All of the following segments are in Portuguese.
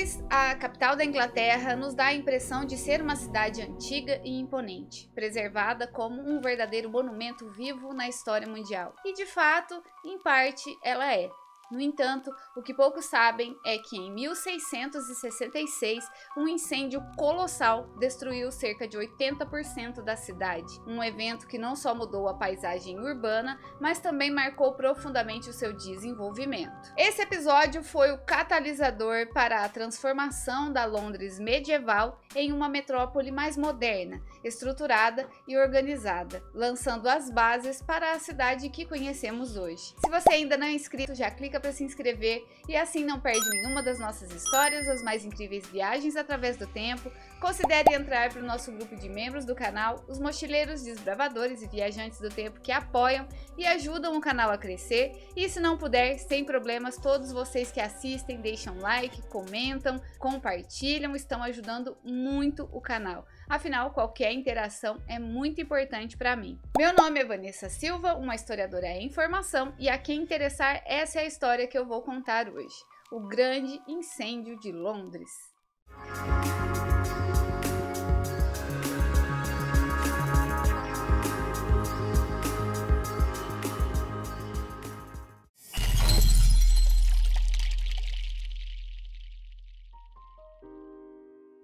Londres, a capital da Inglaterra, nos dá a impressão de ser uma cidade antiga e imponente, preservada como um verdadeiro monumento vivo na história mundial. E de fato, em parte, ela é. No entanto, o que poucos sabem é que em 1666, um incêndio colossal destruiu cerca de 80% da cidade. Um evento que não só mudou a paisagem urbana, mas também marcou profundamente o seu desenvolvimento. Esse episódio foi o catalisador para a transformação da Londres medieval em uma metrópole mais moderna, estruturada e organizada, lançando as bases para a cidade que conhecemos hoje. Se você ainda não é inscrito, já clica para se inscrever e assim não perde nenhuma das nossas histórias, as mais incríveis viagens através do tempo. Considere entrar para o nosso grupo de membros do canal, os mochileiros, desbravadores e viajantes do tempo que apoiam e ajudam o canal a crescer. E se não puder, sem problemas, todos vocês que assistem deixam like, comentam, compartilham, estão ajudando muito o canal. Afinal, qualquer interação é muito importante para mim. Meu nome é Vanessa Silva, uma historiadora em formação, e a quem interessar, essa é a história que eu vou contar hoje: o grande incêndio de Londres.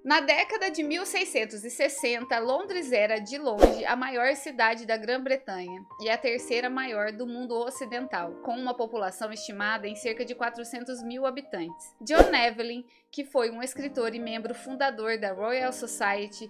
Na década de 1660, Londres era, de longe, a maior cidade da Grã-Bretanha e a terceira maior do mundo ocidental, com uma população estimada em cerca de 400 mil habitantes. John Evelyn, que foi um escritor e membro fundador da Royal Society,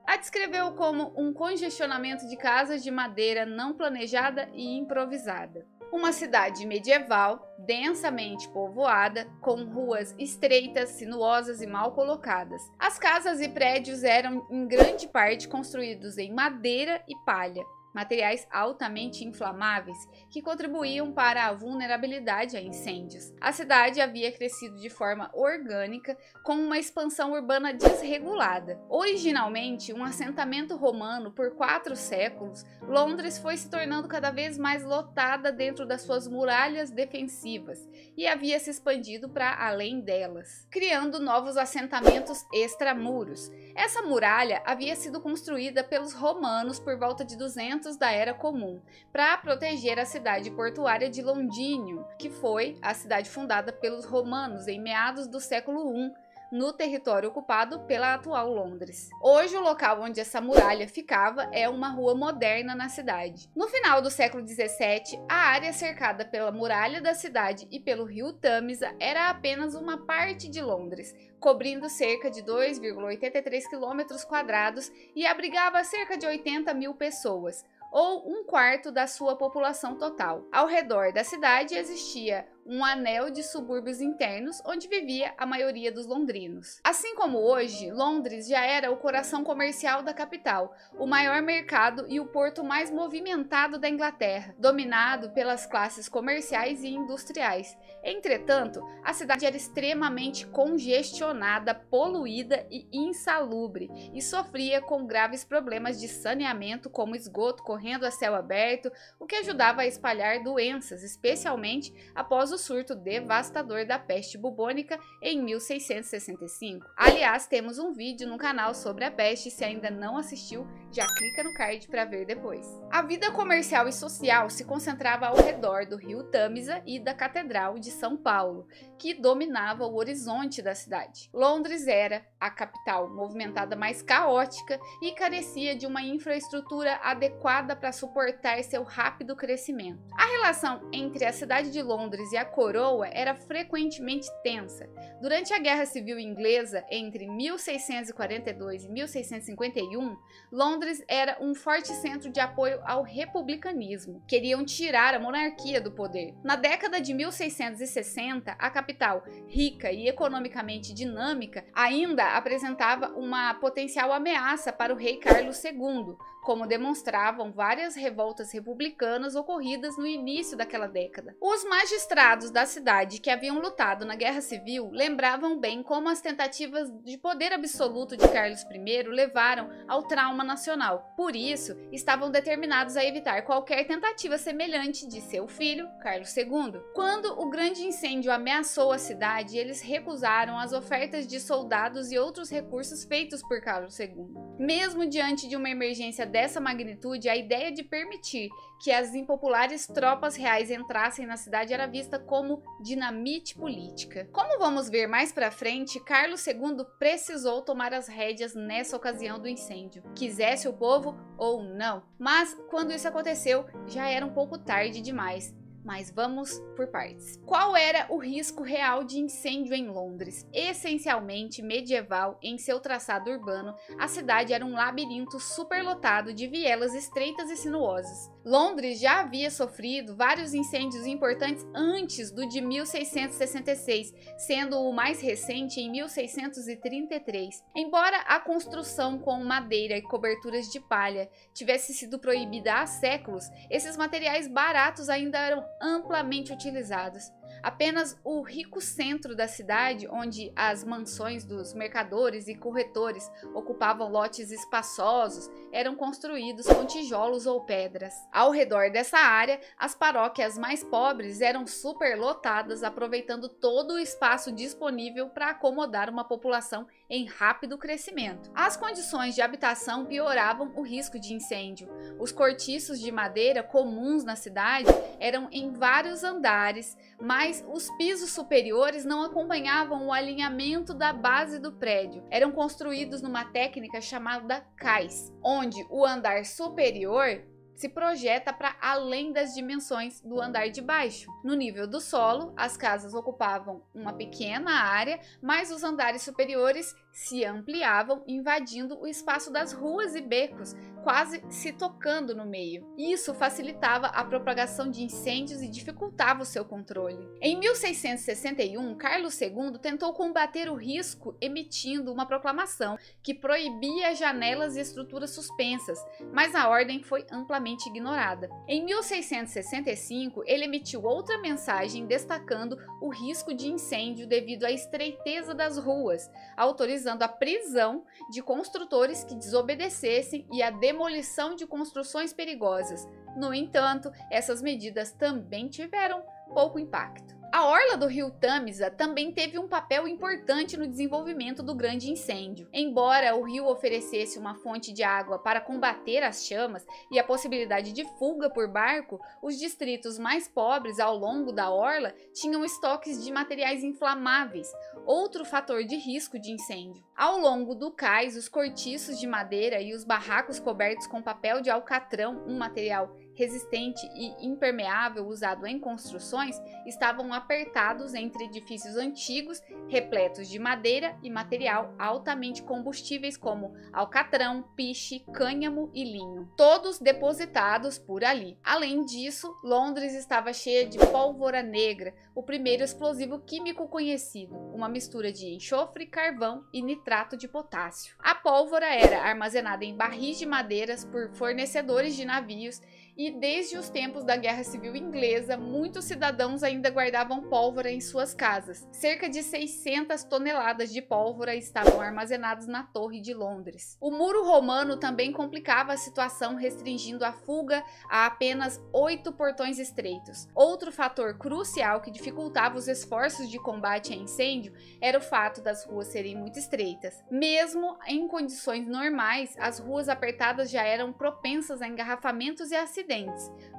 a descreveu como um congestionamento de casas de madeira não planejada e improvisada. Uma cidade medieval, densamente povoada, com ruas estreitas, sinuosas e mal colocadas. As casas e prédios eram, em grande parte, construídos em madeira e palha, materiais altamente inflamáveis que contribuíam para a vulnerabilidade a incêndios. A cidade havia crescido de forma orgânica, com uma expansão urbana desregulada. Originalmente um assentamento romano por 4 séculos, Londres foi se tornando cada vez mais lotada dentro das suas muralhas defensivas e havia se expandido para além delas, criando novos assentamentos extramuros. Essa muralha havia sido construída pelos romanos por volta de 200 da Era Comum, para proteger a cidade portuária de Londinium, que foi a cidade fundada pelos romanos em meados do século I, no território ocupado pela atual Londres. Hoje, o local onde essa muralha ficava é uma rua moderna na cidade. No final do século XVII, a área cercada pela muralha da cidade e pelo rio Tâmisa era apenas uma parte de Londres, cobrindo cerca de 2,83 km² e abrigava cerca de 80 mil pessoas, ou 1/4 da sua população total. Ao redor da cidade existia um anel de subúrbios internos onde vivia a maioria dos londrinos. Assim como hoje, Londres já era o coração comercial da capital, o maior mercado e o porto mais movimentado da Inglaterra, dominado pelas classes comerciais e industriais. Entretanto, a cidade era extremamente congestionada, poluída e insalubre, e sofria com graves problemas de saneamento, como esgoto correndo a céu aberto, o que ajudava a espalhar doenças, especialmente após o surto devastador da peste bubônica em 1665. Aliás, temos um vídeo no canal sobre a peste, se ainda não assistiu, já clica no card para ver depois. A vida comercial e social se concentrava ao redor do rio Tâmisa e da Catedral de São Paulo, que dominava o horizonte da cidade. Londres era a capital movimentada mais caótica e carecia de uma infraestrutura adequada para suportar seu rápido crescimento. A relação entre a cidade de Londres e a coroa era frequentemente tensa. Durante a Guerra Civil Inglesa, entre 1642 e 1651, Londres era um forte centro de apoio ao republicanismo. Queriam tirar a monarquia do poder. Na década de 1660, a capital, rica e economicamente dinâmica, ainda apresentava uma potencial ameaça para o rei Carlos II, como demonstravam várias revoltas republicanas ocorridas no início daquela década. Os magistrados da cidade que haviam lutado na Guerra Civil lembravam bem como as tentativas de poder absoluto de Carlos I levaram ao trauma nacional. Por isso, estavam determinados a evitar qualquer tentativa semelhante de seu filho, Carlos II. Quando o grande incêndio ameaçou a cidade, eles recusaram as ofertas de soldados e outros recursos feitos por Carlos II. Mesmo diante de uma emergência dessa magnitude, a ideia de permitir que as impopulares tropas reais entrassem na cidade era vista como dinamite política. Como vamos ver mais pra frente, Carlos II precisou tomar as rédeas nessa ocasião do incêndio, quisesse o povo ou não. Mas quando isso aconteceu, já era um pouco tarde demais. Mas vamos por partes. Qual era o risco real de incêndio em Londres? Essencialmente medieval em seu traçado urbano, a cidade era um labirinto superlotado de vielas estreitas e sinuosas. Londres já havia sofrido vários incêndios importantes antes do de 1666, sendo o mais recente em 1633. Embora a construção com madeira e coberturas de palha tivesse sido proibida há séculos, esses materiais baratos ainda eram amplamente utilizados. Apenas o rico centro da cidade, onde as mansões dos mercadores e corretores ocupavam lotes espaçosos, eram construídos com tijolos ou pedras. Ao redor dessa área, as paróquias mais pobres eram superlotadas, aproveitando todo o espaço disponível para acomodar uma população em rápido crescimento. As condições de habitação pioravam o risco de incêndio. Os cortiços de madeira comuns na cidade eram em vários andares, mas os pisos superiores não acompanhavam o alinhamento da base do prédio. Eram construídos numa técnica chamada cais, onde o andar superior se projeta para além das dimensões do andar de baixo. No nível do solo, as casas ocupavam uma pequena área, mas os andares superiores se ampliavam, invadindo o espaço das ruas e becos, quase se tocando no meio. Isso facilitava a propagação de incêndios e dificultava o seu controle. Em 1661, Carlos II tentou combater o risco emitindo uma proclamação que proibia janelas e estruturas suspensas, mas a ordem foi amplamente ignorada. Em 1665, ele emitiu outra mensagem destacando o risco de incêndio devido à estreiteza das ruas, autorizando a prisão de construtores que desobedecessem e a demolição de construções perigosas. No entanto, essas medidas também tiveram pouco impacto. A orla do rio Tâmisa também teve um papel importante no desenvolvimento do grande incêndio. Embora o rio oferecesse uma fonte de água para combater as chamas e a possibilidade de fuga por barco, os distritos mais pobres ao longo da orla tinham estoques de materiais inflamáveis, outro fator de risco de incêndio. Ao longo do cais, os cortiços de madeira e os barracos cobertos com papel de alcatrão, um material resistente e impermeável usado em construções, estavam apertados entre edifícios antigos, repletos de madeira e material altamente combustíveis como alcatrão, piche, cânhamo e linho, todos depositados por ali. Além disso, Londres estava cheia de pólvora negra, o primeiro explosivo químico conhecido, uma mistura de enxofre, carvão e nitrato de potássio. A pólvora era armazenada em barris de madeiras por fornecedores de navios e desde os tempos da Guerra Civil Inglesa, muitos cidadãos ainda guardavam pólvora em suas casas. Cerca de 600 toneladas de pólvora estavam armazenadas na Torre de Londres. O muro romano também complicava a situação, restringindo a fuga a apenas 8 portões estreitos. Outro fator crucial que dificultava os esforços de combate a incêndio era o fato das ruas serem muito estreitas. Mesmo em condições normais, as ruas apertadas já eram propensas a engarrafamentos e acidentes,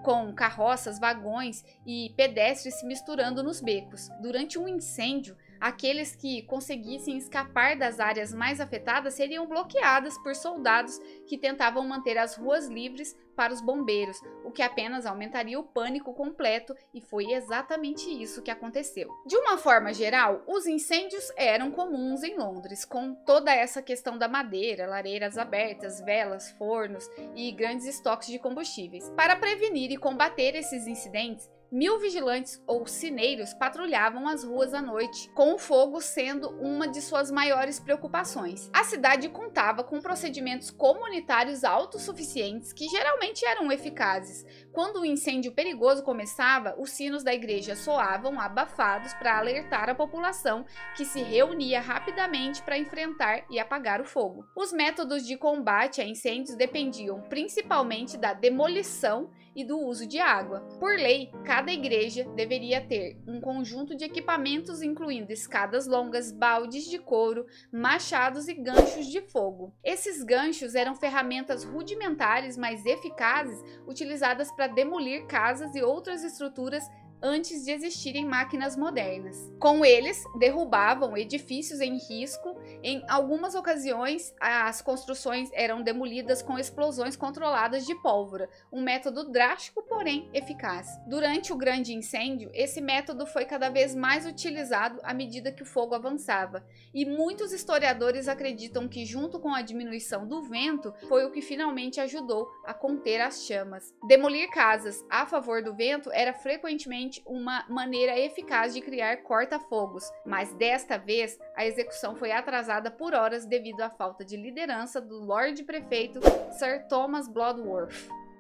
com carroças, vagões e pedestres se misturando nos becos. Durante um incêndio, aqueles que conseguissem escapar das áreas mais afetadas seriam bloqueadas por soldados que tentavam manter as ruas livres para os bombeiros, o que apenas aumentaria o pânico completo, e foi exatamente isso que aconteceu. De uma forma geral, os incêndios eram comuns em Londres, com toda essa questão da madeira, lareiras abertas, velas, fornos e grandes estoques de combustíveis. Para prevenir e combater esses incidentes, 1000 vigilantes ou sineiros patrulhavam as ruas à noite, com o fogo sendo uma de suas maiores preocupações. A cidade contava com procedimentos comunitários autossuficientes que geralmente eram eficazes. Quando um incêndio perigoso começava, os sinos da igreja soavam abafados para alertar a população, que se reunia rapidamente para enfrentar e apagar o fogo. Os métodos de combate a incêndios dependiam principalmente da demolição e do uso de água. Por lei, cada igreja deveria ter um conjunto de equipamentos incluindo escadas longas, baldes de couro, machados e ganchos de fogo. Esses ganchos eram ferramentas rudimentares, mas eficazes, utilizadas para demolir casas e outras estruturas antes de existirem máquinas modernas. Com eles, derrubavam edifícios em risco. Em algumas ocasiões, as construções eram demolidas com explosões controladas de pólvora, um método drástico, porém eficaz. Durante o grande incêndio, esse método foi cada vez mais utilizado à medida que o fogo avançava, e muitos historiadores acreditam que, junto com a diminuição do vento, foi o que finalmente ajudou a conter as chamas. Demolir casas a favor do vento era frequentemente uma maneira eficaz de criar corta-fogos, mas desta vez a execução foi atrasada por horas devido à falta de liderança do Lord Prefeito Sir Thomas Bloodworth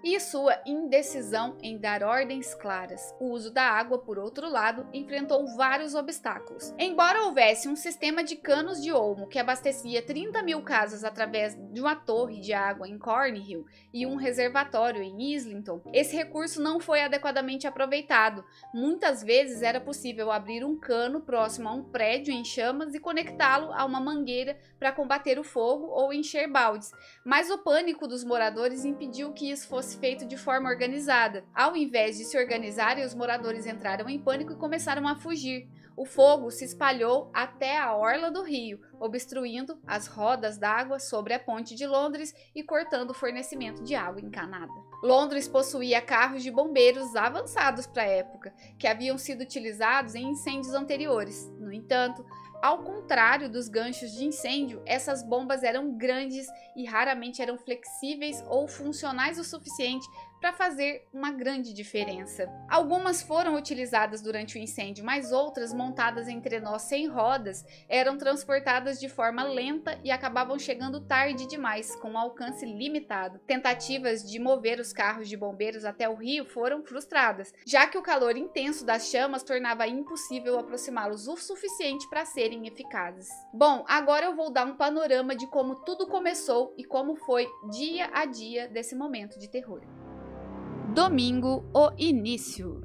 e sua indecisão em dar ordens claras. O uso da água, por outro lado, enfrentou vários obstáculos. Embora houvesse um sistema de canos de olmo que abastecia 30.000 casas através de uma torre de água em Cornhill e um reservatório em Islington, esse recurso não foi adequadamente aproveitado. Muitas vezes era possível abrir um cano próximo a um prédio em chamas e conectá-lo a uma mangueira para combater o fogo ou encher baldes, mas o pânico dos moradores impediu que isso fosse feito de forma organizada. Ao invés de se organizarem, os moradores entraram em pânico e começaram a fugir. O fogo se espalhou até a orla do rio, obstruindo as rodas d'água sobre a ponte de Londres e cortando o fornecimento de água encanada. Londres possuía carros de bombeiros avançados para a época, que haviam sido utilizados em incêndios anteriores. No entanto, ao contrário dos ganchos de incêndio, essas bombas eram grandes e raramente eram flexíveis ou funcionais o suficiente para fazer uma grande diferença. Algumas foram utilizadas durante o incêndio, mas outras, montadas em trenós sem rodas, eram transportadas de forma lenta e acabavam chegando tarde demais, com um alcance limitado. Tentativas de mover os carros de bombeiros até o rio foram frustradas, já que o calor intenso das chamas tornava impossível aproximá-los o suficiente para serem eficazes. Bom, agora eu vou dar um panorama de como tudo começou e como foi dia a dia desse momento de terror. Domingo, o início.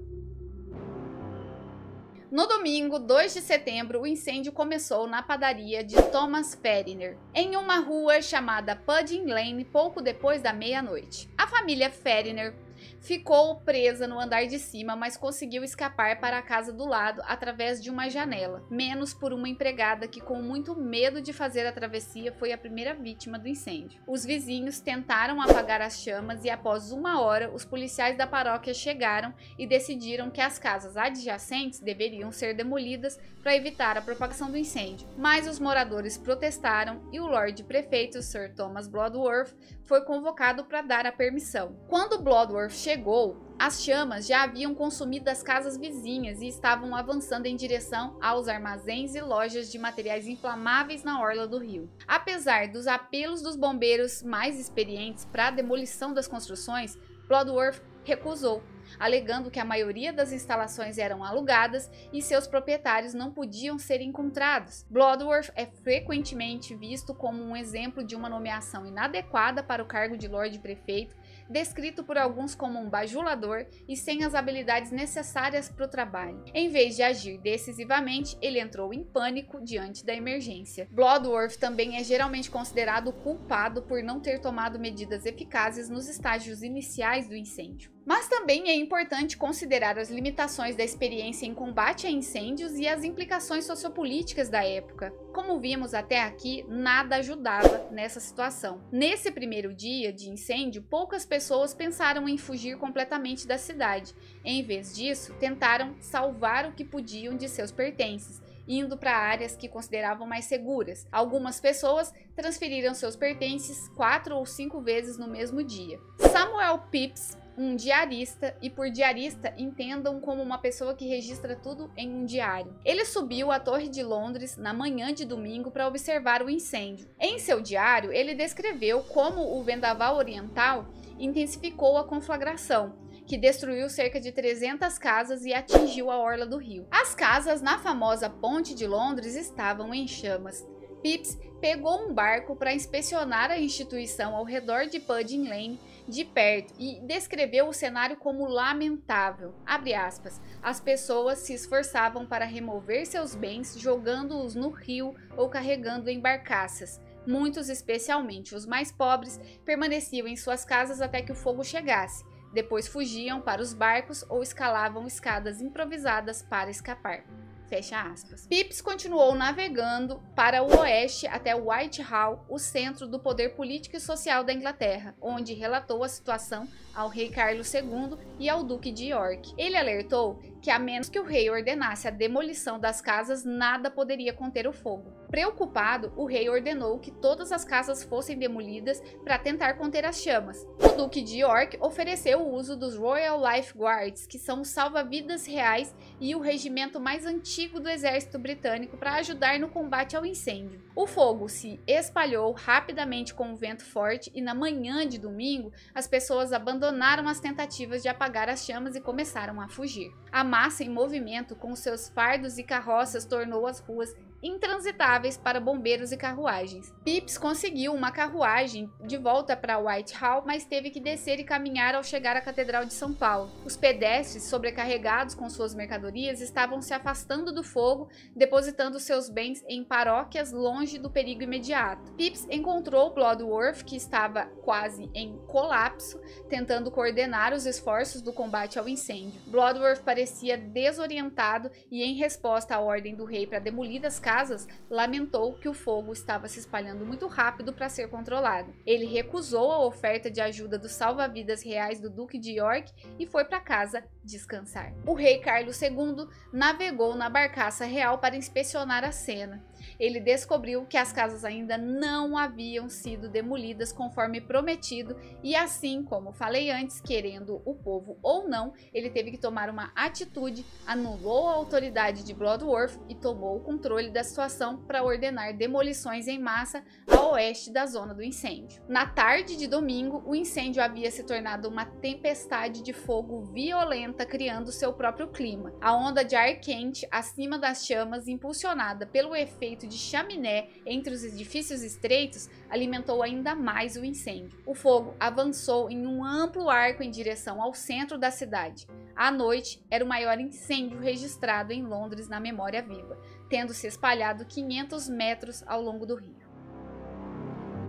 No domingo, 2 de setembro, o incêndio começou na padaria de Thomas Ferriner, em uma rua chamada Pudding Lane, pouco depois da meia-noite. A família Ferriner ficou presa no andar de cima, mas conseguiu escapar para a casa do lado através de uma janela, menos por uma empregada que, com muito medo de fazer a travessia, foi a primeira vítima do incêndio. Os vizinhos tentaram apagar as chamas e, após 1 hora, os policiais da paróquia chegaram e decidiram que as casas adjacentes deveriam ser demolidas para evitar a propagação do incêndio. Mas os moradores protestaram e o Lord Prefeito, Sir Thomas Bloodworth, foi convocado para dar a permissão. Quando Bloodworth chegou, as chamas já haviam consumido as casas vizinhas e estavam avançando em direção aos armazéns e lojas de materiais inflamáveis na orla do rio. Apesar dos apelos dos bombeiros mais experientes para a demolição das construções, Bloodworth recusou, alegando que a maioria das instalações eram alugadas e seus proprietários não podiam ser encontrados. Bloodworth é frequentemente visto como um exemplo de uma nomeação inadequada para o cargo de Lord Prefeito, descrito por alguns como um bajulador e sem as habilidades necessárias para o trabalho. Em vez de agir decisivamente, ele entrou em pânico diante da emergência. Bloodworth também é geralmente considerado culpado por não ter tomado medidas eficazes nos estágios iniciais do incêndio. Mas também é importante considerar as limitações da experiência em combate a incêndios e as implicações sociopolíticas da época. Como vimos até aqui, nada ajudava nessa situação. Nesse primeiro dia de incêndio, poucas pessoas pensaram em fugir completamente da cidade. Em vez disso, tentaram salvar o que podiam de seus pertences, indo para áreas que consideravam mais seguras. Algumas pessoas transferiram seus pertences 4 ou 5 vezes no mesmo dia. Samuel Pepys, um diarista, e por diarista entendam como uma pessoa que registra tudo em um diário. Ele subiu à Torre de Londres na manhã de domingo para observar o incêndio. Em seu diário, ele descreveu como o vendaval oriental intensificou a conflagração, que destruiu cerca de 300 casas e atingiu a orla do rio. As casas na famosa Ponte de Londres estavam em chamas. Pepys pegou um barco para inspecionar a instituição ao redor de Pudding Lane de perto e descreveu o cenário como lamentável. Abre aspas. As pessoas se esforçavam para remover seus bens, jogando-os no rio ou carregando em barcaças. Muitos, especialmente os mais pobres, permaneciam em suas casas até que o fogo chegasse. Depois fugiam para os barcos ou escalavam escadas improvisadas para escapar. Fecha aspas. Pepys continuou navegando para o oeste até Whitehall, o centro do poder político e social da Inglaterra, onde relatou a situação ao rei Carlos II e ao duque de York. Ele alertou que, a menos que o rei ordenasse a demolição das casas, nada poderia conter o fogo. Preocupado, o rei ordenou que todas as casas fossem demolidas para tentar conter as chamas. O duque de York ofereceu o uso dos Royal Life Guards, que são os salva-vidas reais e o regimento mais antigo do exército britânico, para ajudar no combate ao incêndio. O fogo se espalhou rapidamente com um vento forte e na manhã de domingo as pessoas abandonaram as tentativas de apagar as chamas e começaram a fugir. A massa em movimento com seus fardos e carroças tornou as ruas intransitáveis para bombeiros e carruagens. Pepys conseguiu uma carruagem de volta para Whitehall, mas teve que descer e caminhar ao chegar à Catedral de São Paulo. Os pedestres, sobrecarregados com suas mercadorias, estavam se afastando do fogo, depositando seus bens em paróquias longe do perigo imediato. Pepys encontrou Bloodworth, que estava quase em colapso, tentando coordenar os esforços do combate ao incêndio. Bloodworth parecia desorientado e, em resposta à ordem do rei para demolir as casas, lamentou que o fogo estava se espalhando muito rápido para ser controlado. Ele recusou a oferta de ajuda dos salva-vidas reais do Duque de York e foi para casa descansar. O rei Carlos II navegou na barcaça real para inspecionar a cena. Ele descobriu que as casas ainda não haviam sido demolidas conforme prometido e, assim como falei antes, querendo o povo ou não, ele teve que tomar uma atitude, anulou a autoridade de Bloodworth e tomou o controle da situação para ordenar demolições em massa a oeste da zona do incêndio. Na tarde de domingo, o incêndio havia se tornado uma tempestade de fogo violenta, criando seu próprio clima. A onda de ar quente acima das chamas, impulsionada pelo efeito de chaminé entre os edifícios estreitos, alimentou ainda mais o incêndio. O fogo avançou em um amplo arco em direção ao centro da cidade. À noite, era o maior incêndio registrado em Londres na memória viva, tendo se espalhado 500 metros ao longo do rio.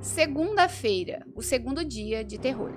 Segunda-feira, o segundo dia de terror.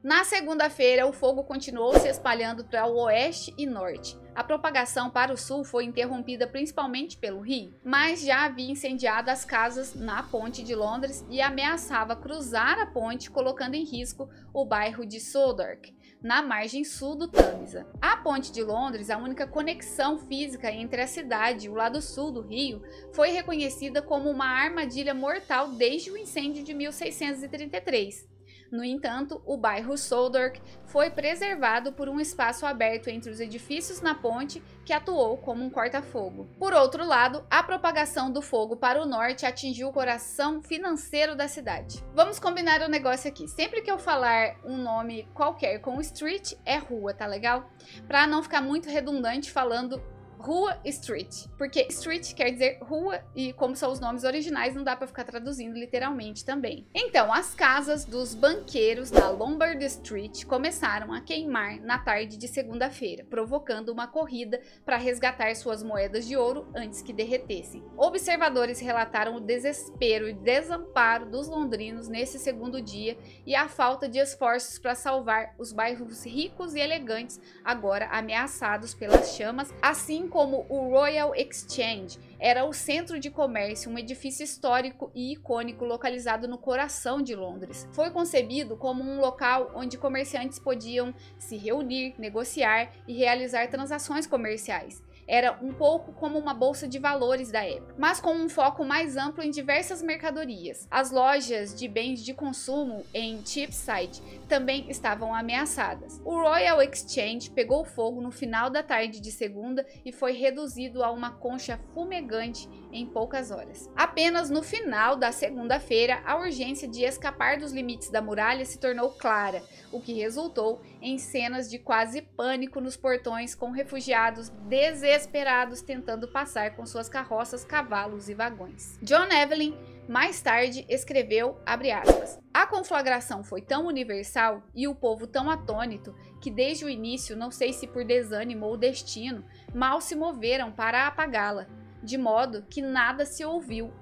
Na segunda-feira, o fogo continuou se espalhando para o oeste e norte. A propagação para o sul foi interrompida principalmente pelo rio, mas já havia incendiado as casas na Ponte de Londres e ameaçava cruzar a ponte, colocando em risco o bairro de Southwark, na margem sul do Tâmisa. A Ponte de Londres, a única conexão física entre a cidade e o lado sul do rio, foi reconhecida como uma armadilha mortal desde o incêndio de 1633. No entanto, o bairro Southwark foi preservado por um espaço aberto entre os edifícios na ponte que atuou como um corta-fogo. Por outro lado, a propagação do fogo para o norte atingiu o coração financeiro da cidade. Vamos combinar um negócio aqui. Sempre que eu falar um nome qualquer com street, é rua, tá legal? Para não ficar muito redundante falando Rua Street, porque street quer dizer rua e, como são os nomes originais, não dá para ficar traduzindo literalmente também. Então, as casas dos banqueiros da Lombard Street começaram a queimar na tarde de segunda-feira, provocando uma corrida para resgatar suas moedas de ouro antes que derretessem. Observadores relataram o desespero e desamparo dos londrinos nesse segundo dia e a falta de esforços para salvar os bairros ricos e elegantes agora ameaçados pelas chamas, assim como o Royal Exchange era o centro de comércio, um edifício histórico e icônico localizado no coração de Londres. Foi concebido como um local onde comerciantes podiam se reunir, negociar e realizar transações comerciais. era um pouco como uma bolsa de valores da época, mas com um foco mais amplo em diversas mercadorias. As lojas de bens de consumo em Cheapside também estavam ameaçadas. O Royal Exchange pegou fogo no final da tarde de segunda e foi reduzido a uma concha fumegante em poucas horas. Apenas no final da segunda-feira, a urgência de escapar dos limites da muralha se tornou clara, o que resultou em cenas de quase pânico nos portões, com refugiados desesperados tentando passar com suas carroças, cavalos e vagões. John Evelyn mais tarde escreveu, abre aspas, a conflagração foi tão universal e o povo tão atônito que desde o início, não sei se por desânimo ou destino, mal se moveram para apagá-la, de modo que nada se ouviu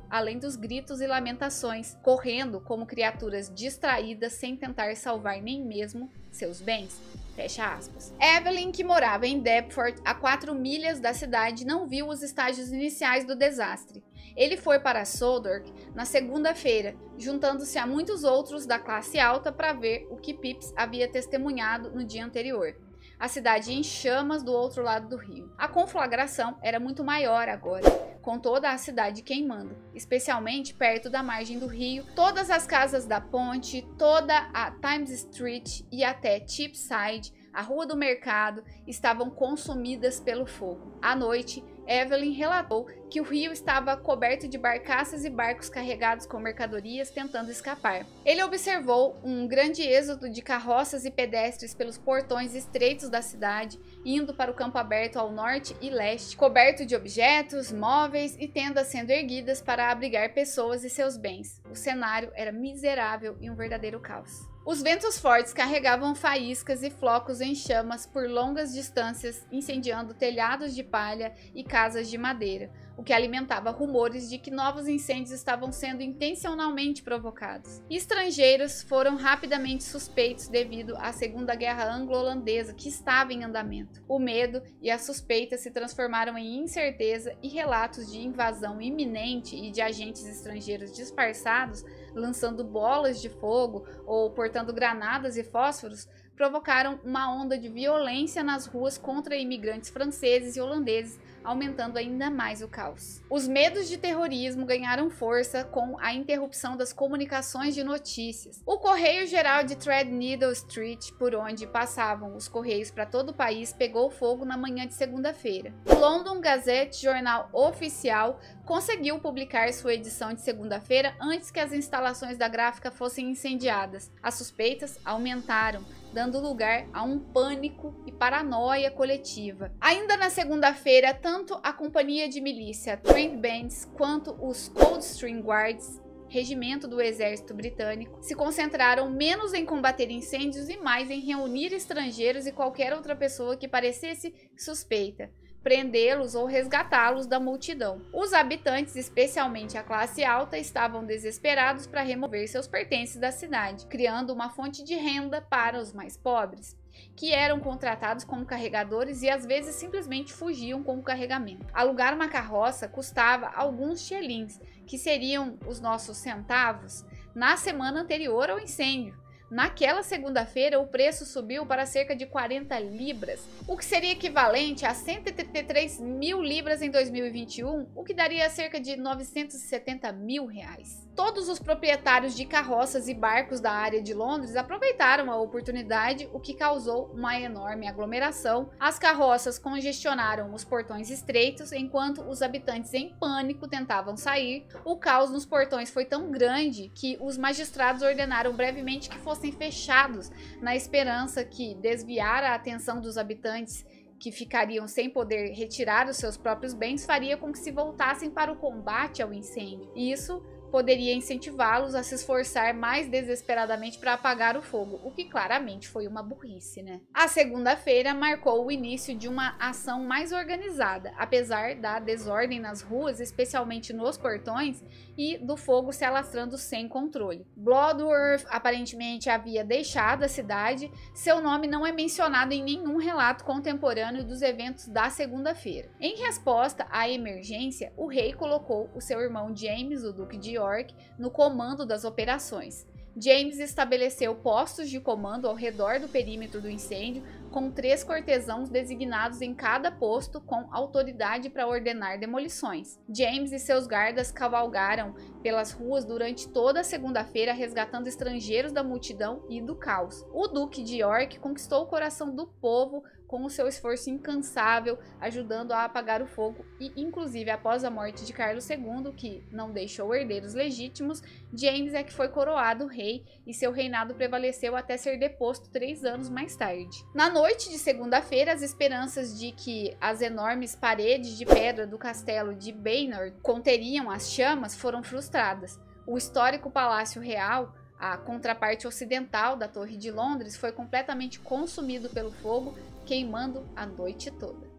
além dos gritos e lamentações, correndo como criaturas distraídas sem tentar salvar nem mesmo seus bens. Fecha aspas. Evelyn, que morava em Deptford, a 4 milhas da cidade, não viu os estágios iniciais do desastre. Ele foi para Southwark na segunda-feira, juntando-se a muitos outros da classe alta para ver o que Pepys havia testemunhado no dia anterior. A cidade em chamas do outro lado do rio. A conflagração era muito maior agora, com toda a cidade queimando, especialmente perto da margem do rio. Todas as casas da ponte, toda a Thames Street e até Cheapside, a rua do mercado, estavam consumidas pelo fogo. À noite, Evelyn relatou que o rio estava coberto de barcaças e barcos carregados com mercadorias tentando escapar. Ele observou um grande êxodo de carroças e pedestres pelos portões estreitos da cidade, indo para o campo aberto ao norte e leste, coberto de objetos, móveis e tendas sendo erguidas para abrigar pessoas e seus bens. O cenário era miserável e um verdadeiro caos. Os ventos fortes carregavam faíscas e flocos em chamas por longas distâncias, incendiando telhados de palha e casas de madeira, o que alimentava rumores de que novos incêndios estavam sendo intencionalmente provocados. Estrangeiros foram rapidamente suspeitos devido à Segunda Guerra Anglo-Holandesa que estava em andamento. O medo e a suspeita se transformaram em incerteza e relatos de invasão iminente e de agentes estrangeiros disfarçados lançando bolas de fogo ou portando granadas e fósforos, provocaram uma onda de violência nas ruas contra imigrantes franceses e holandeses, aumentando ainda mais o caos. Os medos de terrorismo ganharam força com a interrupção das comunicações de notícias. O Correio Geral de Threadneedle Street, por onde passavam os correios para todo o país, pegou fogo na manhã de segunda-feira. O London Gazette, jornal oficial, conseguiu publicar sua edição de segunda-feira antes que as instalações da gráfica fossem incendiadas. As suspeitas aumentaram, dando lugar a um pânico e paranoia coletiva. Ainda na segunda-feira, tanto a companhia de milícia Trent Bands quanto os Coldstream Guards, regimento do exército britânico, se concentraram menos em combater incêndios e mais em reunir estrangeiros e qualquer outra pessoa que parecesse suspeita, prendê-los ou resgatá-los da multidão. Os habitantes, especialmente a classe alta, estavam desesperados para remover seus pertences da cidade, criando uma fonte de renda para os mais pobres, que eram contratados como carregadores e às vezes simplesmente fugiam com o carregamento. Alugar uma carroça custava alguns shillings, que seriam os nossos centavos, na semana anterior ao incêndio. Naquela segunda-feira, o preço subiu para cerca de 40 libras, o que seria equivalente a 133 mil libras em 2021, o que daria cerca de 970 mil reais. Todos os proprietários de carroças e barcos da área de Londres aproveitaram a oportunidade, o que causou uma enorme aglomeração. As carroças congestionaram os portões estreitos, enquanto os habitantes em pânico tentavam sair. O caos nos portões foi tão grande que os magistrados ordenaram brevemente que fossem fechados, na esperança que desviar a atenção dos habitantes que ficariam sem poder retirar os seus próprios bens faria com que se voltassem para o combate ao incêndio. Isso poderia incentivá-los a se esforçar mais desesperadamente para apagar o fogo, o que claramente foi uma burrice, né? A segunda-feira marcou o início de uma ação mais organizada, apesar da desordem nas ruas, especialmente nos portões, e do fogo se alastrando sem controle. Bloodworth aparentemente havia deixado a cidade, seu nome não é mencionado em nenhum relato contemporâneo dos eventos da segunda-feira. Em resposta à emergência, o rei colocou o seu irmão James, o Duque de York, no comando das operações. James estabeleceu postos de comando ao redor do perímetro do incêndio, com 3 cortesãos designados em cada posto com autoridade para ordenar demolições. James e seus guardas cavalgaram pelas ruas durante toda a segunda-feira, resgatando estrangeiros da multidão e do caos. O Duque de York conquistou o coração do povo com o seu esforço incansável, ajudando a apagar o fogo e, inclusive, após a morte de Carlos II, que não deixou herdeiros legítimos, James é que foi coroado rei e seu reinado prevaleceu até ser deposto 3 anos mais tarde. Na noite de segunda-feira, as esperanças de que as enormes paredes de pedra do castelo de Baynard conteriam as chamas foram frustradas. O histórico Palácio Real, a contraparte ocidental da Torre de Londres, foi completamente consumido pelo fogo, queimando a noite toda.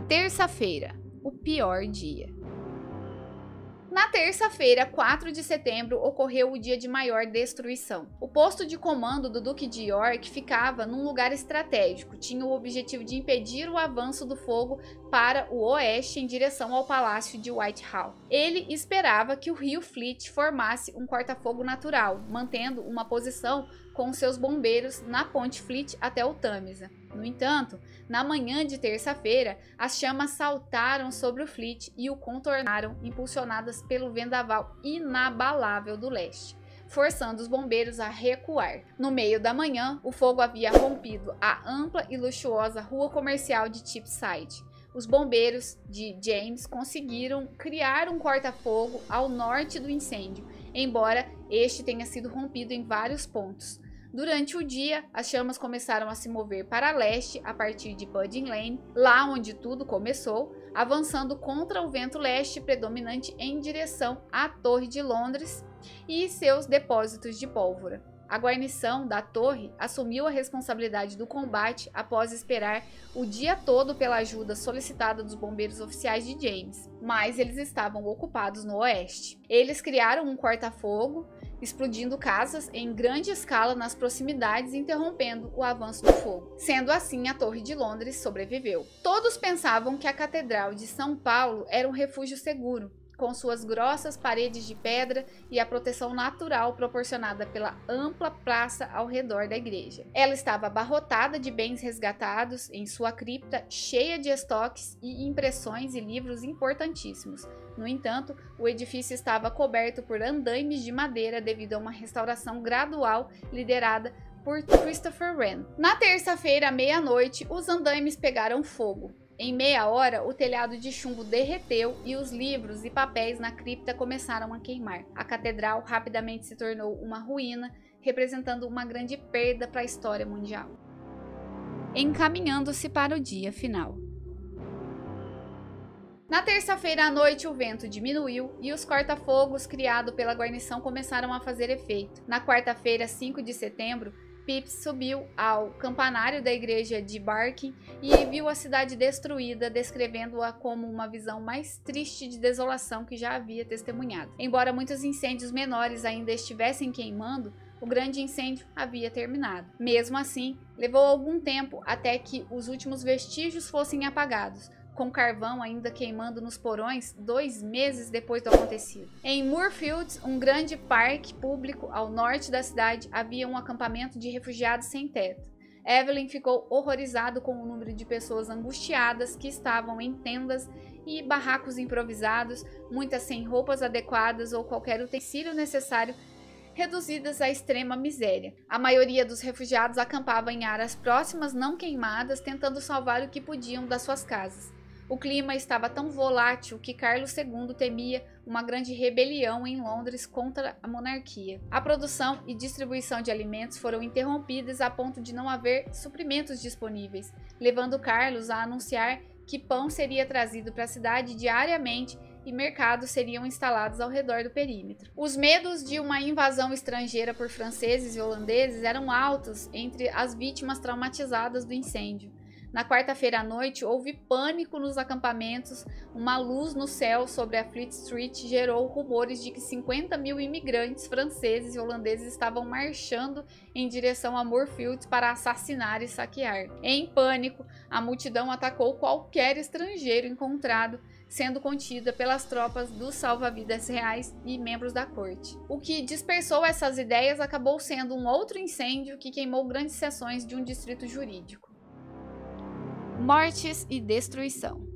Terça-feira, o pior dia. Na terça-feira, 4 de setembro, ocorreu o dia de maior destruição. O posto de comando do Duque de York ficava num lugar estratégico, tinha o objetivo de impedir o avanço do fogo para o oeste em direção ao Palácio de Whitehall. Ele esperava que o rio Fleet formasse um corta-fogo natural, mantendo uma posição com seus bombeiros na ponte Fleet até o Tâmisa. No entanto, na manhã de terça-feira, as chamas saltaram sobre o Fleet e o contornaram, impulsionadas pelo vendaval inabalável do leste, forçando os bombeiros a recuar. No meio da manhã, o fogo havia rompido a ampla e luxuosa rua comercial de Cheapside. Os bombeiros de James conseguiram criar um corta-fogo ao norte do incêndio, embora este tenha sido rompido em vários pontos. Durante o dia, as chamas começaram a se mover para leste a partir de Pudding Lane, lá onde tudo começou, avançando contra o vento leste predominante em direção à Torre de Londres e seus depósitos de pólvora. A guarnição da torre assumiu a responsabilidade do combate após esperar o dia todo pela ajuda solicitada dos bombeiros oficiais de James, mas eles estavam ocupados no oeste. Eles criaram um corta-fogo, explodindo casas em grande escala nas proximidades, interrompendo o avanço do fogo. Sendo assim, a Torre de Londres sobreviveu. Todos pensavam que a Catedral de São Paulo era um refúgio seguro, com suas grossas paredes de pedra e a proteção natural proporcionada pela ampla praça ao redor da igreja. Ela estava abarrotada de bens resgatados em sua cripta, cheia de estoques e impressões e livros importantíssimos. No entanto, o edifício estava coberto por andaimes de madeira devido a uma restauração gradual liderada por Christopher Wren. Na terça-feira, à meia-noite, os andaimes pegaram fogo. Em meia hora, o telhado de chumbo derreteu e os livros e papéis na cripta começaram a queimar. A catedral rapidamente se tornou uma ruína, representando uma grande perda para a história mundial. Encaminhando-se para o dia final. Na terça-feira à noite, o vento diminuiu e os corta-fogos criados pela guarnição começaram a fazer efeito. Na quarta-feira, 5 de setembro, Pepys subiu ao campanário da igreja de Barking e viu a cidade destruída, descrevendo-a como uma visão mais triste de desolação que já havia testemunhado. Embora muitos incêndios menores ainda estivessem queimando, o grande incêndio havia terminado. Mesmo assim, levou algum tempo até que os últimos vestígios fossem apagados, com carvão ainda queimando nos porões 2 meses depois do acontecido. Em Moorfields, um grande parque público ao norte da cidade, havia um acampamento de refugiados sem teto. Evelyn ficou horrorizado com o número de pessoas angustiadas que estavam em tendas e barracos improvisados, muitas sem roupas adequadas ou qualquer utensílio necessário, reduzidas à extrema miséria. A maioria dos refugiados acampava em áreas próximas não queimadas, tentando salvar o que podiam das suas casas. O clima estava tão volátil que Carlos II temia uma grande rebelião em Londres contra a monarquia. A produção e distribuição de alimentos foram interrompidas a ponto de não haver suprimentos disponíveis, levando Carlos a anunciar que pão seria trazido para a cidade diariamente e mercados seriam instalados ao redor do perímetro. Os medos de uma invasão estrangeira por franceses e holandeses eram altos entre as vítimas traumatizadas do incêndio. Na quarta-feira à noite, houve pânico nos acampamentos. Uma luz no céu sobre a Fleet Street gerou rumores de que 50 mil imigrantes franceses e holandeses estavam marchando em direção a Moorfields para assassinar e saquear. Em pânico, a multidão atacou qualquer estrangeiro encontrado, sendo contida pelas tropas dos salva-vidas reais e membros da corte. O que dispersou essas ideias acabou sendo um outro incêndio que queimou grandes seções de um distrito jurídico. Mortes e destruição.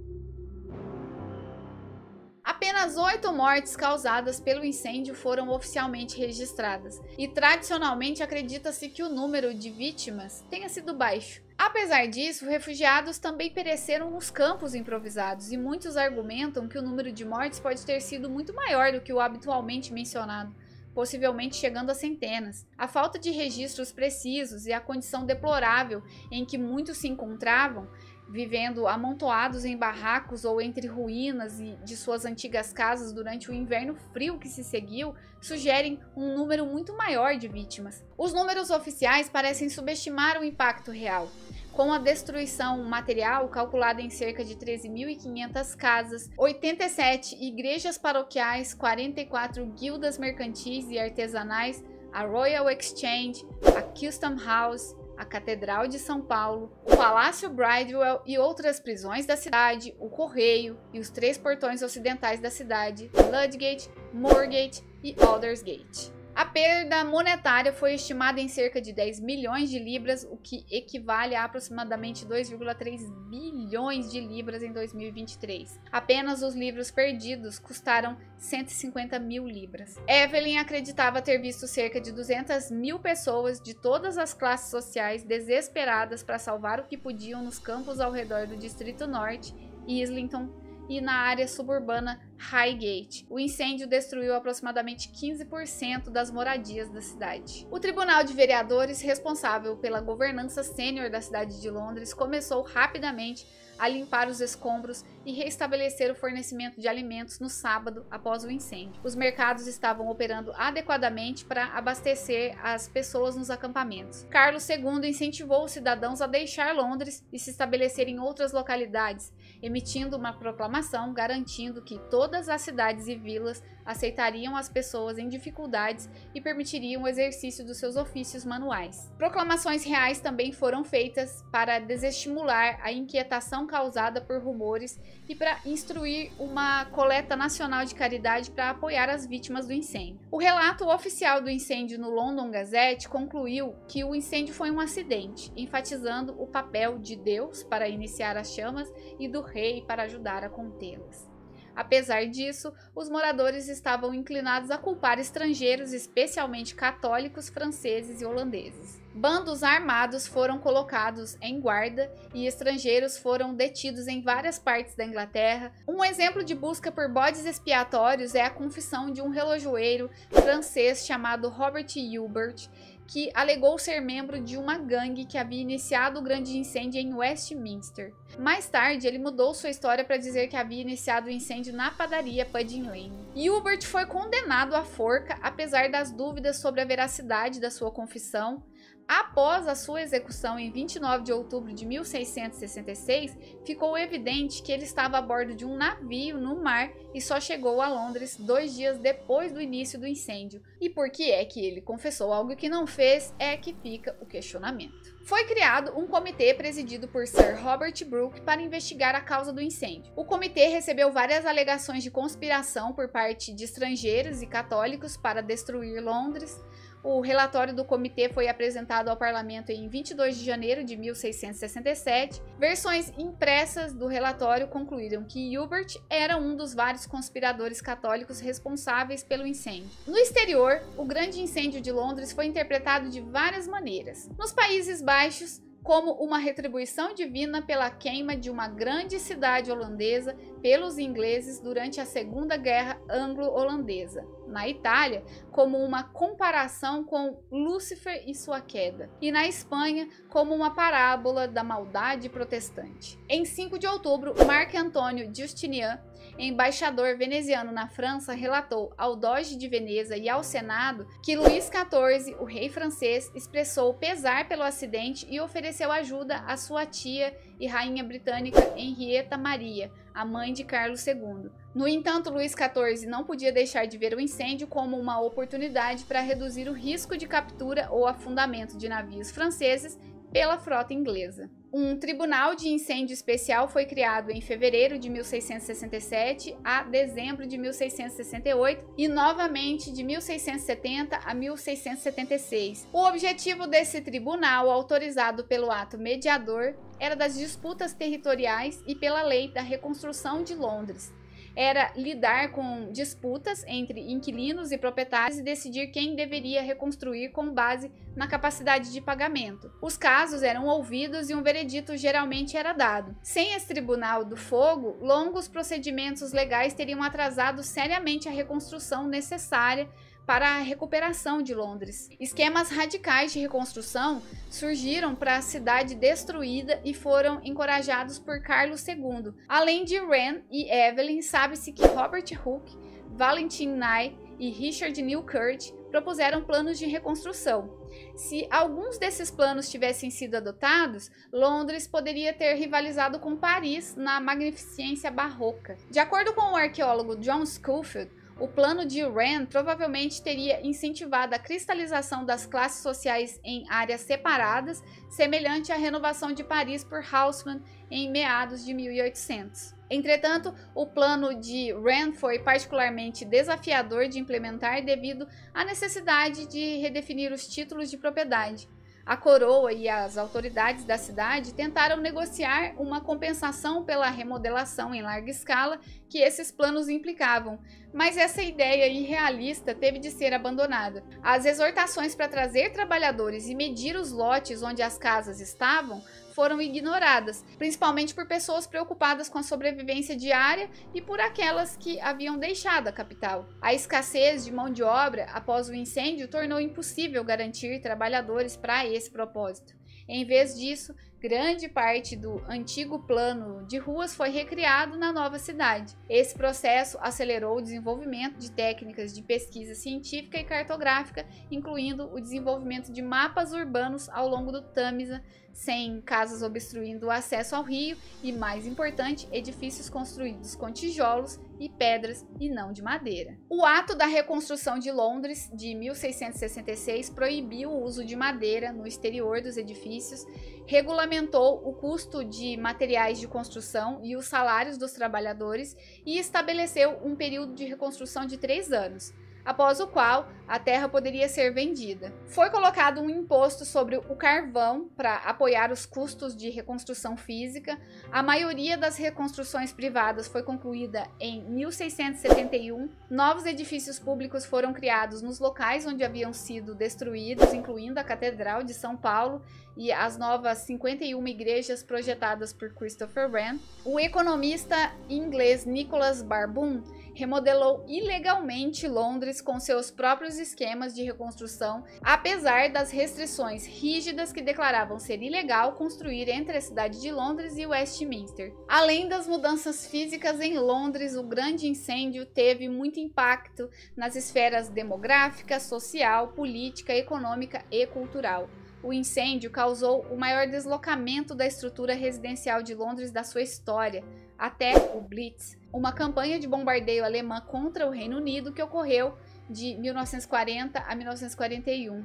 Apenas 8 mortes causadas pelo incêndio foram oficialmente registradas, e tradicionalmente acredita-se que o número de vítimas tenha sido baixo. Apesar disso, refugiados também pereceram nos campos improvisados, e muitos argumentam que o número de mortes pode ter sido muito maior do que o habitualmente mencionado, possivelmente chegando a centenas. A falta de registros precisos e a condição deplorável em que muitos se encontravam, vivendo amontoados em barracos ou entre ruínas de suas antigas casas durante o inverno frio que se seguiu, sugerem um número muito maior de vítimas. Os números oficiais parecem subestimar o impacto real, com a destruição material calculada em cerca de 13.500 casas, 87 igrejas paroquiais, 44 guildas mercantis e artesanais, a Royal Exchange, a Custom House, a Catedral de São Paulo, o Palácio Bridewell e outras prisões da cidade, o Correio e os 3 portões ocidentais da cidade, Ludgate, Moorgate e Aldersgate. A perda monetária foi estimada em cerca de 10 milhões de libras, o que equivale a aproximadamente 2,3 bilhões de libras em 2023. Apenas os livros perdidos custaram 150 mil libras. Evelyn acreditava ter visto cerca de 200 mil pessoas de todas as classes sociais desesperadas para salvar o que podiam nos campos ao redor do Distrito Norte, Islington e na área suburbana Highgate. O incêndio destruiu aproximadamente 15% das moradias da cidade. O Tribunal de Vereadores, responsável pela governança sênior da cidade de Londres, começou rapidamente a limpar os escombros e restabelecer o fornecimento de alimentos no sábado após o incêndio. Os mercados estavam operando adequadamente para abastecer as pessoas nos acampamentos. Carlos II incentivou os cidadãos a deixar Londres e se estabelecer em outras localidades, emitindo uma proclamação garantindo que todas as cidades e vilas aceitariam as pessoas em dificuldades e permitiriam o exercício dos seus ofícios manuais. Proclamações reais também foram feitas para desestimular a inquietação causada por rumores e para instruir uma coleta nacional de caridade para apoiar as vítimas do incêndio. O relato oficial do incêndio no London Gazette concluiu que o incêndio foi um acidente, enfatizando o papel de Deus para iniciar as chamas e do rei para ajudar a contê-las. Apesar disso, os moradores estavam inclinados a culpar estrangeiros, especialmente católicos, franceses e holandeses. Bandos armados foram colocados em guarda e estrangeiros foram detidos em várias partes da Inglaterra. Um exemplo de busca por bodes expiatórios é a confissão de um relojoeiro francês chamado Robert Hubert, que alegou ser membro de uma gangue que havia iniciado o grande incêndio em Westminster. Mais tarde, ele mudou sua história para dizer que havia iniciado o incêndio na padaria Pudding Lane. Hubert foi condenado à forca, apesar das dúvidas sobre a veracidade da sua confissão. Após a sua execução em 29 de outubro de 1666, ficou evidente que ele estava a bordo de um navio no mar e só chegou a Londres 2 dias depois do início do incêndio. E por que é que ele confessou algo que não fez é que fica o questionamento. Foi criado um comitê presidido por Sir Robert Brooke para investigar a causa do incêndio. O comitê recebeu várias alegações de conspiração por parte de estrangeiros e católicos para destruir Londres. O relatório do comitê foi apresentado ao parlamento em 22 de janeiro de 1667. Versões impressas do relatório concluíram que Hubert era um dos vários conspiradores católicos responsáveis pelo incêndio. No exterior, o grande incêndio de Londres foi interpretado de várias maneiras. Nos Países Baixos, como uma retribuição divina pela queima de uma grande cidade holandesa pelos ingleses durante a Segunda Guerra Anglo-Holandesa. Na Itália, como uma comparação com Lúcifer e sua queda. E na Espanha, como uma parábola da maldade protestante. Em 5 de outubro, Marco Antônio Justinian, embaixador veneziano na França, relatou ao Doge de Veneza e ao Senado que Luís XIV, o rei francês, expressou pesar pelo acidente e ofereceu ajuda à sua tia e rainha britânica Henrietta Maria, a mãe de Carlos II. No entanto, Luís XIV não podia deixar de ver o incêndio como uma oportunidade para reduzir o risco de captura ou afundamento de navios franceses pela frota inglesa. Um tribunal de incêndio especial foi criado em fevereiro de 1667 a dezembro de 1668 e novamente de 1670 a 1676. O objetivo desse tribunal, autorizado pelo ato mediador, era das disputas territoriais e pela lei da reconstrução de Londres. Era lidar com disputas entre inquilinos e proprietários e decidir quem deveria reconstruir com base na capacidade de pagamento. Os casos eram ouvidos e um veredito geralmente era dado. Sem esse tribunal do fogo, longos procedimentos legais teriam atrasado seriamente a reconstrução necessária para a recuperação de Londres. Esquemas radicais de reconstrução surgiram para a cidade destruída e foram encorajados por Carlos II. Além de Wren e Evelyn, sabe-se que Robert Hooke, Valentine Nye e Richard Newkirk propuseram planos de reconstrução. Se alguns desses planos tivessem sido adotados, Londres poderia ter rivalizado com Paris na magnificência barroca. De acordo com o arqueólogo John Schofield, o plano de Wren provavelmente teria incentivado a cristalização das classes sociais em áreas separadas, semelhante à renovação de Paris por Haussmann em meados de 1800. Entretanto, o plano de Wren foi particularmente desafiador de implementar devido à necessidade de redefinir os títulos de propriedade. A coroa e as autoridades da cidade tentaram negociar uma compensação pela remodelação em larga escala que esses planos implicavam, mas essa ideia irrealista teve de ser abandonada. As exortações para trazer trabalhadores e medir os lotes onde as casas estavam foram ignoradas, principalmente por pessoas preocupadas com a sobrevivência diária e por aquelas que haviam deixado a capital. A escassez de mão de obra após o incêndio tornou impossível garantir trabalhadores para esse propósito. Em vez disso, grande parte do antigo plano de ruas foi recriado na nova cidade. Esse processo acelerou o desenvolvimento de técnicas de pesquisa científica e cartográfica, incluindo o desenvolvimento de mapas urbanos ao longo do Tâmisa, sem casas obstruindo o acesso ao rio e, mais importante, edifícios construídos com tijolos e pedras e não de madeira. O Ato da Reconstrução de Londres, de 1666, proibiu o uso de madeira no exterior dos edifícios, regulamentou o custo de materiais de construção e os salários dos trabalhadores e estabeleceu um período de reconstrução de 3 anos. Após o qual a terra poderia ser vendida. Foi colocado um imposto sobre o carvão para apoiar os custos de reconstrução física. A maioria das reconstruções privadas foi concluída em 1671. Novos edifícios públicos foram criados nos locais onde haviam sido destruídos, incluindo a Catedral de São Paulo e as novas 51 igrejas projetadas por Christopher Wren. O economista inglês Nicholas Barbun remodelou ilegalmente Londres com seus próprios esquemas de reconstrução, apesar das restrições rígidas que declaravam ser ilegal construir entre a cidade de Londres e Westminster. Além das mudanças físicas em Londres, o grande incêndio teve muito impacto nas esferas demográfica, social, política, econômica e cultural. O incêndio causou o maior deslocamento da estrutura residencial de Londres da sua história, até o Blitz, uma campanha de bombardeio alemã contra o Reino Unido que ocorreu de 1940 a 1941,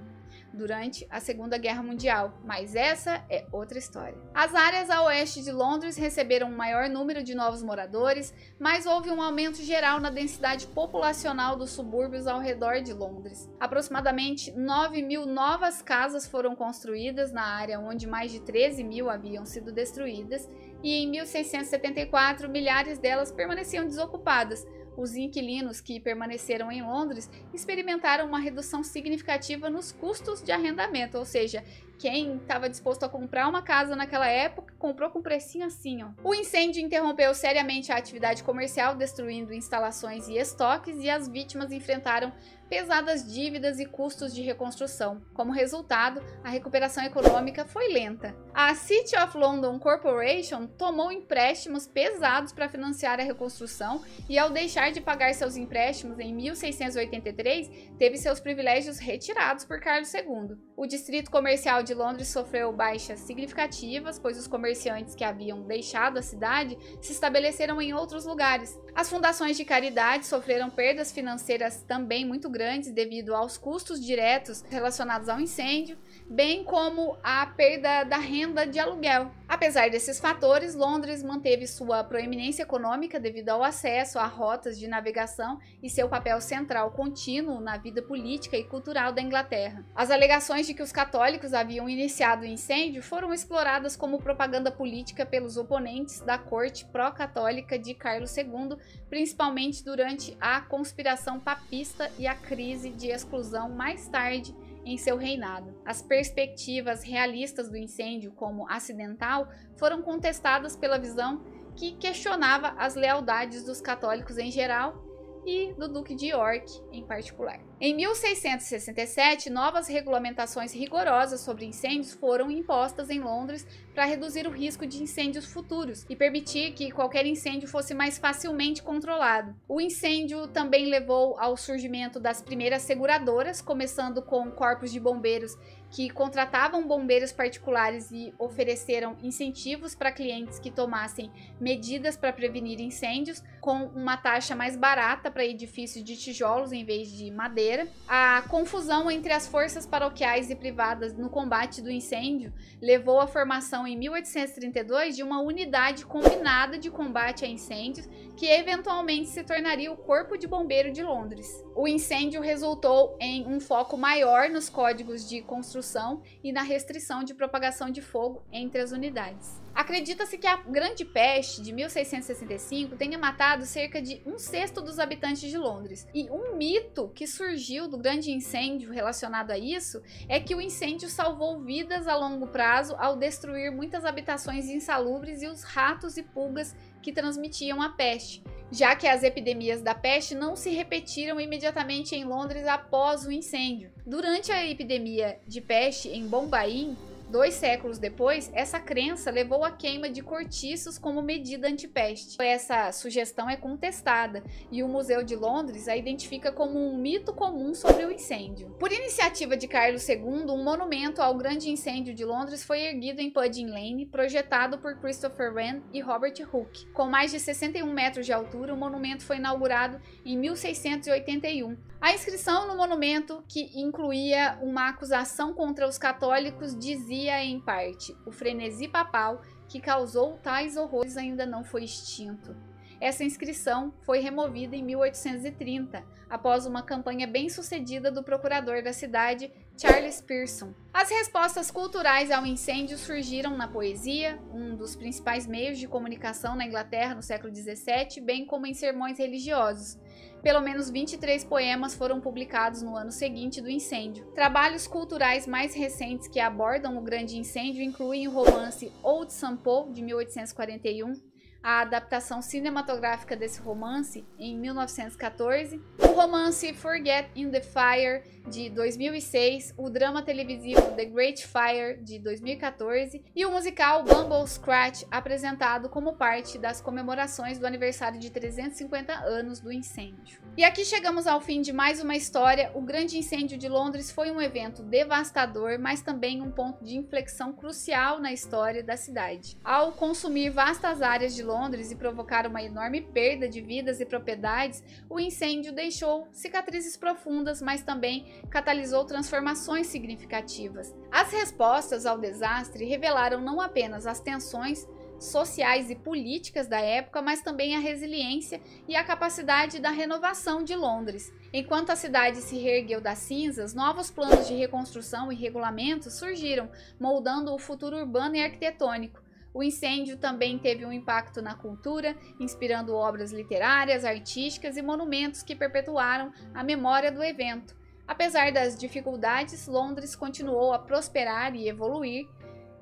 durante a Segunda Guerra Mundial, mas essa é outra história. As áreas a oeste de Londres receberam um maior número de novos moradores, mas houve um aumento geral na densidade populacional dos subúrbios ao redor de Londres. Aproximadamente 9.000 novas casas foram construídas na área onde mais de 13.000 haviam sido destruídas, e em 1674 milhares delas permaneciam desocupadas. Os inquilinos que permaneceram em Londres experimentaram uma redução significativa nos custos de arrendamento, ou seja, quem estava disposto a comprar uma casa naquela época comprou com precinho assim, ó. O incêndio interrompeu seriamente a atividade comercial, destruindo instalações e estoques, e as vítimas enfrentaram pesadas dívidas e custos de reconstrução. Como resultado, a recuperação econômica foi lenta. A City of London Corporation tomou empréstimos pesados para financiar a reconstrução e, ao deixar de pagar seus empréstimos em 1683, teve seus privilégios retirados por Carlos II. O distrito comercial de Londres sofreu baixas significativas, pois os comerciantes que haviam deixado a cidade se estabeleceram em outros lugares. As fundações de caridade sofreram perdas financeiras também muito grandes devido aos custos diretos relacionados ao incêndio, bem como a perda da renda de aluguel. Apesar desses fatores, Londres manteve sua proeminência econômica devido ao acesso a rotas de navegação e seu papel central contínuo na vida política e cultural da Inglaterra. As alegações de que os católicos haviam iniciado o incêndio foram exploradas como propaganda política pelos oponentes da corte pró-católica de Carlos II, principalmente durante a conspiração papista e a crise de exclusão mais tarde em seu reinado. As perspectivas realistas do incêndio como acidental foram contestadas pela visão que questionava as lealdades dos católicos em geral e do Duque de York em particular. Em 1667, novas regulamentações rigorosas sobre incêndios foram impostas em Londres para reduzir o risco de incêndios futuros e permitir que qualquer incêndio fosse mais facilmente controlado. O incêndio também levou ao surgimento das primeiras seguradoras, começando com corpos de bombeiros que contratavam bombeiros particulares e ofereceram incentivos para clientes que tomassem medidas para prevenir incêndios, com uma taxa mais barata para edifícios de tijolos em vez de madeira. A confusão entre as forças paroquiais e privadas no combate do incêndio levou à formação em 1832 de uma unidade combinada de combate a incêndios, que eventualmente se tornaria o Corpo de Bombeiro de Londres. O incêndio resultou em um foco maior nos códigos de construção e na restrição de propagação de fogo entre as unidades. Acredita-se que a Grande Peste de 1665 tenha matado cerca de 1/6 dos habitantes de Londres. E um mito que surgiu do grande incêndio relacionado a isso é que o incêndio salvou vidas a longo prazo ao destruir muitas habitações insalubres e os ratos e pulgas que transmitiam a peste, já que as epidemias da peste não se repetiram imediatamente em Londres após o incêndio. Durante a epidemia de peste em Bombaim, 2 séculos depois, essa crença levou à queima de cortiços como medida antipeste. Essa sugestão é contestada e o Museu de Londres a identifica como um mito comum sobre o incêndio. Por iniciativa de Carlos II, um monumento ao grande incêndio de Londres foi erguido em Pudding Lane, projetado por Christopher Wren e Robert Hooke. Com mais de 61 metros de altura, o monumento foi inaugurado em 1681. A inscrição no monumento, que incluía uma acusação contra os católicos, dizia em parte: o frenesi papal que causou tais horrores ainda não foi extinto. Essa inscrição foi removida em 1830, após uma campanha bem-sucedida do procurador da cidade, Charles Pearson. As respostas culturais ao incêndio surgiram na poesia, um dos principais meios de comunicação na Inglaterra no século XVII, bem como em sermões religiosos. Pelo menos 23 poemas foram publicados no ano seguinte do incêndio. Trabalhos culturais mais recentes que abordam o grande incêndio incluem o romance Old St. Paul, de 1841, a adaptação cinematográfica desse romance em 1914, o romance Forget in the Fire, de 2006, o drama televisivo The Great Fire, de 2014, e o musical Bumble Scratch, apresentado como parte das comemorações do aniversário de 350 anos do incêndio. E aqui chegamos ao fim de mais uma história. O grande incêndio de Londres foi um evento devastador, mas também um ponto de inflexão crucial na história da cidade. Ao consumir vastas áreas de Londres e provocar uma enorme perda de vidas e propriedades, o incêndio deixou cicatrizes profundas, mas também catalisou transformações significativas. As respostas ao desastre revelaram não apenas as tensões sociais e políticas da época, mas também a resiliência e a capacidade da renovação de Londres. Enquanto a cidade se reergueu das cinzas, novos planos de reconstrução e regulamentos surgiram, moldando o futuro urbano e arquitetônico. O incêndio também teve um impacto na cultura, inspirando obras literárias, artísticas e monumentos que perpetuaram a memória do evento. Apesar das dificuldades, Londres continuou a prosperar e evoluir,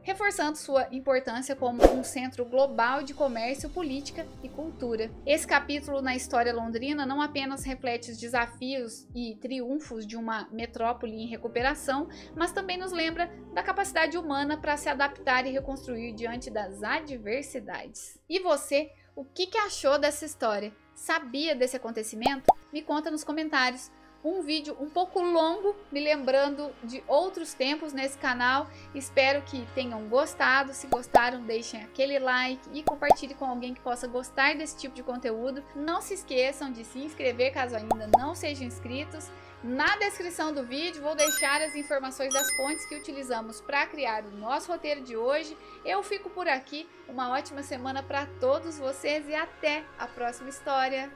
reforçando sua importância como um centro global de comércio, política e cultura. Esse capítulo na história londrina não apenas reflete os desafios e triunfos de uma metrópole em recuperação, mas também nos lembra da capacidade humana para se adaptar e reconstruir diante das adversidades. E você, o que achou dessa história? Sabia desse acontecimento? Me conta nos comentários. um vídeo um pouco longo, me lembrando de outros tempos nesse canal. Espero que tenham gostado. Se gostaram, deixem aquele like e compartilhe com alguém que possa gostar desse tipo de conteúdo. Não se esqueçam de se inscrever caso ainda não sejam inscritos. Na descrição do vídeo vou deixar as informações das fontes que utilizamos para criar o nosso roteiro de hoje. Eu fico por aqui, uma ótima semana para todos vocês e até a próxima história!